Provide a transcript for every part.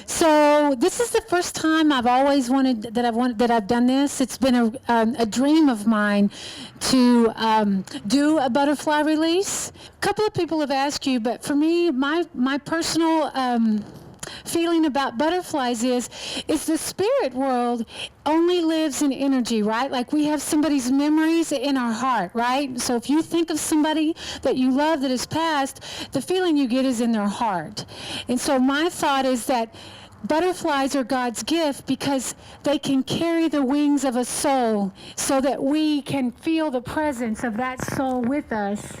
So this is the first time I've always wanted that I've done this. It's been a dream of mine to do a butterfly release. A couple of people have asked you, but for me, my personal feeling about butterflies is the spirit world only lives in energy, right? Like we have somebody's memories in our heart, right? So if you think of somebody that you love that has passed, the feeling you get is in their heart. And so my thought is that butterflies are God's gift because they can carry the wings of a soul so that we can feel the presence of that soul with us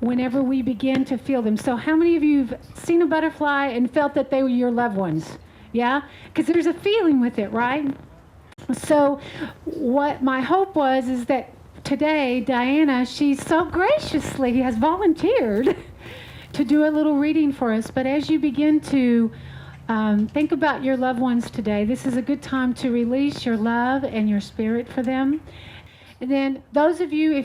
whenever we begin to feel them. So how many of you have seen a butterfly and felt that they were your loved ones? Yeah? Because there's a feeling with it, right? So what my hope was is that today, Diana, she so graciously has volunteered to do a little reading for us. But as you begin to think about your loved ones today, this is a good time to release your love and your spirit for them. And then those of you,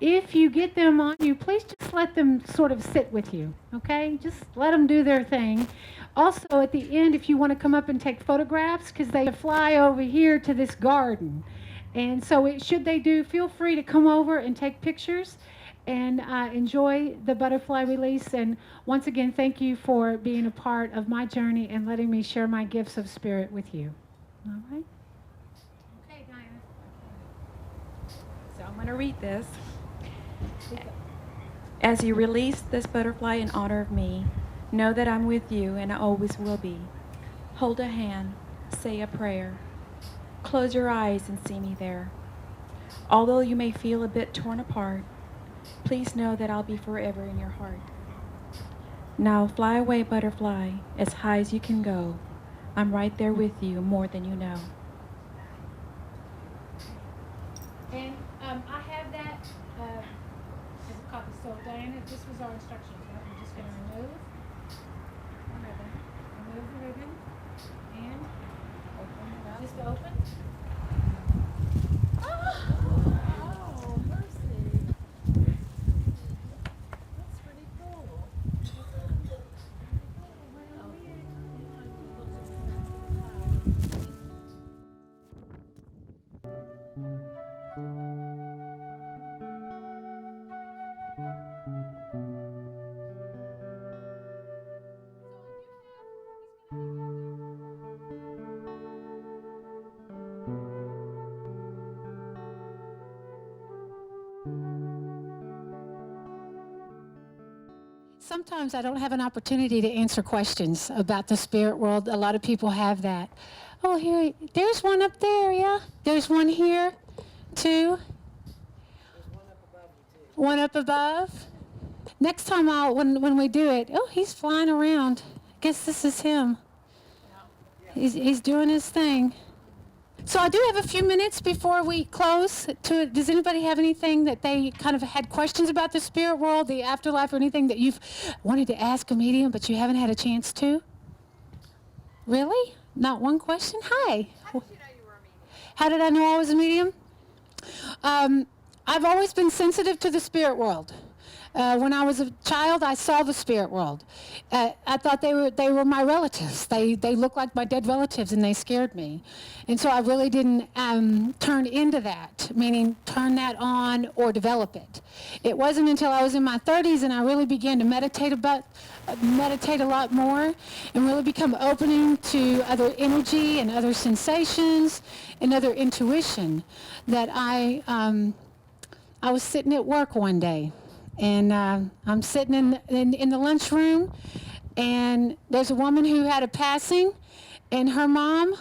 if you get them on you, please just let them sort of sit with you, okay? Just let them do their thing. Also, at the end, if you want to come up and take photographs, because they fly over here to this garden. And so should they do, feel free to come over and take pictures and enjoy the butterfly release. And once again, thank you for being a part of my journey and letting me share my gifts of spirit with you. All right? Okay, Diana. So I'm going to read this. As you release this butterfly in honor of me, know that I'm with you and I always will be. Hold a hand, say a prayer. Close your eyes and see me there. Although you may feel a bit torn apart, please know that I'll be forever in your heart. Now fly away, butterfly, as high as you can go. I'm right there with you, more than you know. And I have that as a copy. So Diana, this was our instructions. Right? I'm just going to remove the ribbon, and open it up. Just open. Oh, mercy. That's pretty cool. Sometimes I don't have an opportunity to answer questions about the spirit world. A lot of people have that. Oh, there's one up there, yeah. There's one here, too. There's one up above you, too. One up above. Next time when we do it, oh, he's flying around. I guess this is him. He's doing his thing. So I do have a few minutes before we close. Does anybody have anything that they kind of had questions about the spirit world, the afterlife, or anything that you've wanted to ask a medium but you haven't had a chance to? Really? Not one question? Hi. How did you know you were a medium? How did I know I was a medium? I've always been sensitive to the spirit world. When I was a child, I saw the spirit world. I thought they were my relatives. They looked like my dead relatives, and they scared me. And so I really didn't turn into that, meaning turn that on or develop it. It wasn't until I was in my 30s and I really began to meditate a lot more and really become opening to other energy and other sensations and other intuition that I was sitting at work one day. And I'm sitting in the lunchroom, and there's a woman who had a passing, and her mom,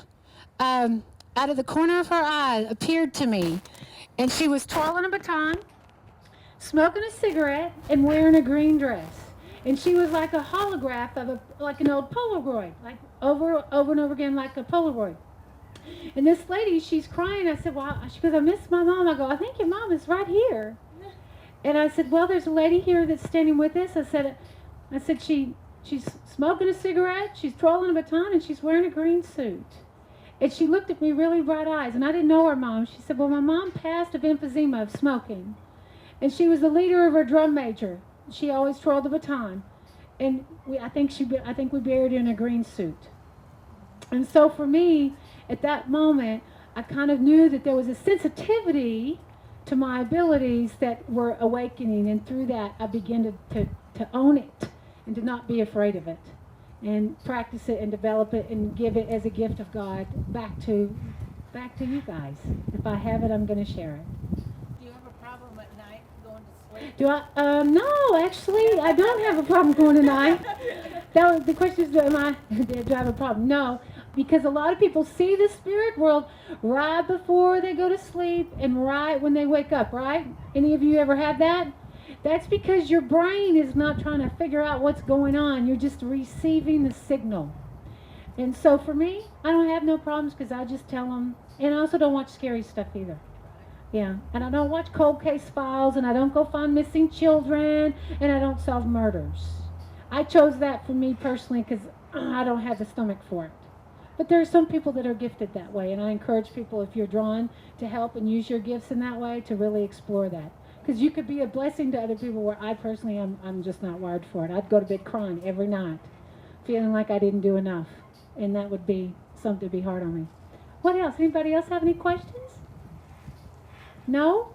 out of the corner of her eye, appeared to me. And she was twirling a baton, smoking a cigarette, and wearing a green dress. And she was like a holograph of like an old Polaroid, like over and over again, like a Polaroid. And this lady, she's crying. I said, well, she goes, I miss my mom. I go, I think your mom is right here. And I said, well, there's a lady here that's standing with us. I said she's smoking a cigarette, she's twirling a baton, and she's wearing a green suit. And she looked at me really bright eyes, and I didn't know her mom. She said, well, my mom passed of emphysema, of smoking. And she was the leader of her drum major. She always twirled the baton. And I think we buried her in a green suit. And so for me, at that moment, I kind of knew that there was a sensitivity to my abilities that were awakening. And through that, I began to own it and to not be afraid of it and practice it and develop it and give it as a gift of God back to you guys. If I have it, I'm going to share it. Do you have a problem at night going to sleep? Do I? No, actually, I don't have a problem going tonight. The question is, do I have a problem? No, because a lot of people see the spirit world right before they go to sleep and right when they wake up, right? Any of you ever had that? That's because your brain is not trying to figure out what's going on. You're just receiving the signal. And so for me, I don't have no problems because I just tell them. And I also don't watch scary stuff either. Yeah, and I don't watch cold case files, and I don't go find missing children, and I don't solve murders. I chose that for me personally because I don't have the stomach for it. But there are some people that are gifted that way, and I encourage people, if you're drawn to help and use your gifts in that way, to really explore that. Because you could be a blessing to other people where I personally I'm just not wired for it. I'd go to bed crying every night, feeling like I didn't do enough, and that would be something to be hard on me. What else? Anybody else have any questions? No?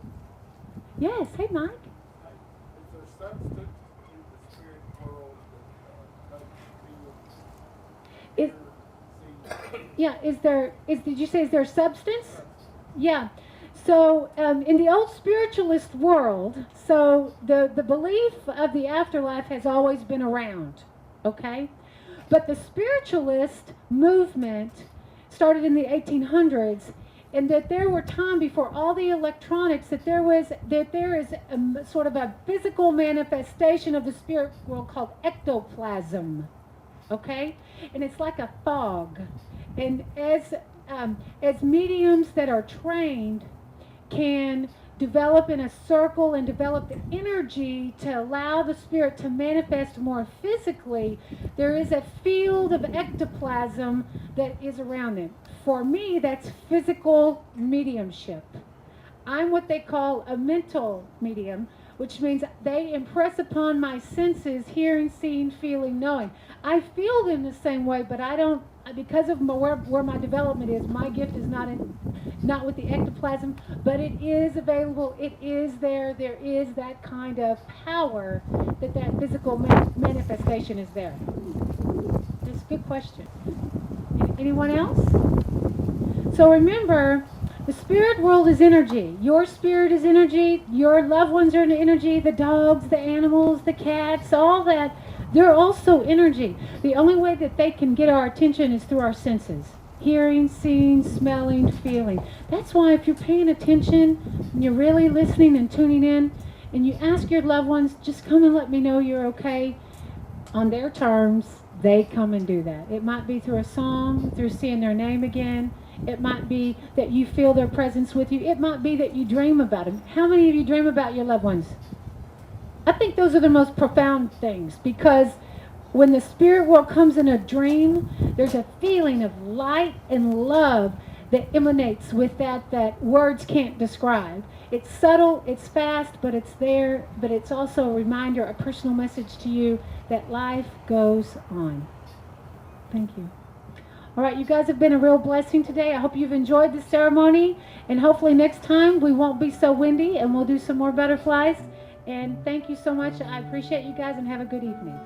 Yes. Hey, Mike. Is there substance in the spirit world that makes you Yeah. Did you say is there substance? Yeah. So in the old spiritualist world, so the belief of the afterlife has always been around. Okay. But the spiritualist movement started in the 1800s, and that there were time before all the electronics that there is a, sort of a physical manifestation of the spirit world called ectoplasm. Okay, and it's like a fog, and as mediums that are trained can develop in a circle and develop the energy to allow the spirit to manifest more physically, there is a field of ectoplasm that is around them. For me, that's physical mediumship. I'm what they call a mental medium, which means they impress upon my senses, hearing, seeing, feeling, knowing. I feel them the same way, but I don't, because of where my development is, my gift is not with the ectoplasm, but it is available, it is there, there is that kind of power that physical manifestation is there. That's a good question. Anyone else? So remember, the spirit world is energy. Your spirit is energy. Your loved ones are energy. The dogs, the animals, the cats, all that, they're also energy. The only way that they can get our attention is through our senses. Hearing, seeing, smelling, feeling. That's why if you're paying attention and you're really listening and tuning in, and you ask your loved ones, just come and let me know you're okay, on their terms, they come and do that. It might be through a song, through seeing their name again. It might be that you feel their presence with you. It might be that you dream about them. How many of you dream about your loved ones? I think those are the most profound things, because when the spirit world comes in a dream, there's a feeling of light and love that emanates with that words can't describe. It's subtle, it's fast, but it's there, but it's also a reminder, a personal message to you that life goes on. Thank you. All right, you guys have been a real blessing today. I hope you've enjoyed the ceremony, and hopefully next time we won't be so windy and we'll do some more butterflies. And thank you so much. I appreciate you guys, and have a good evening.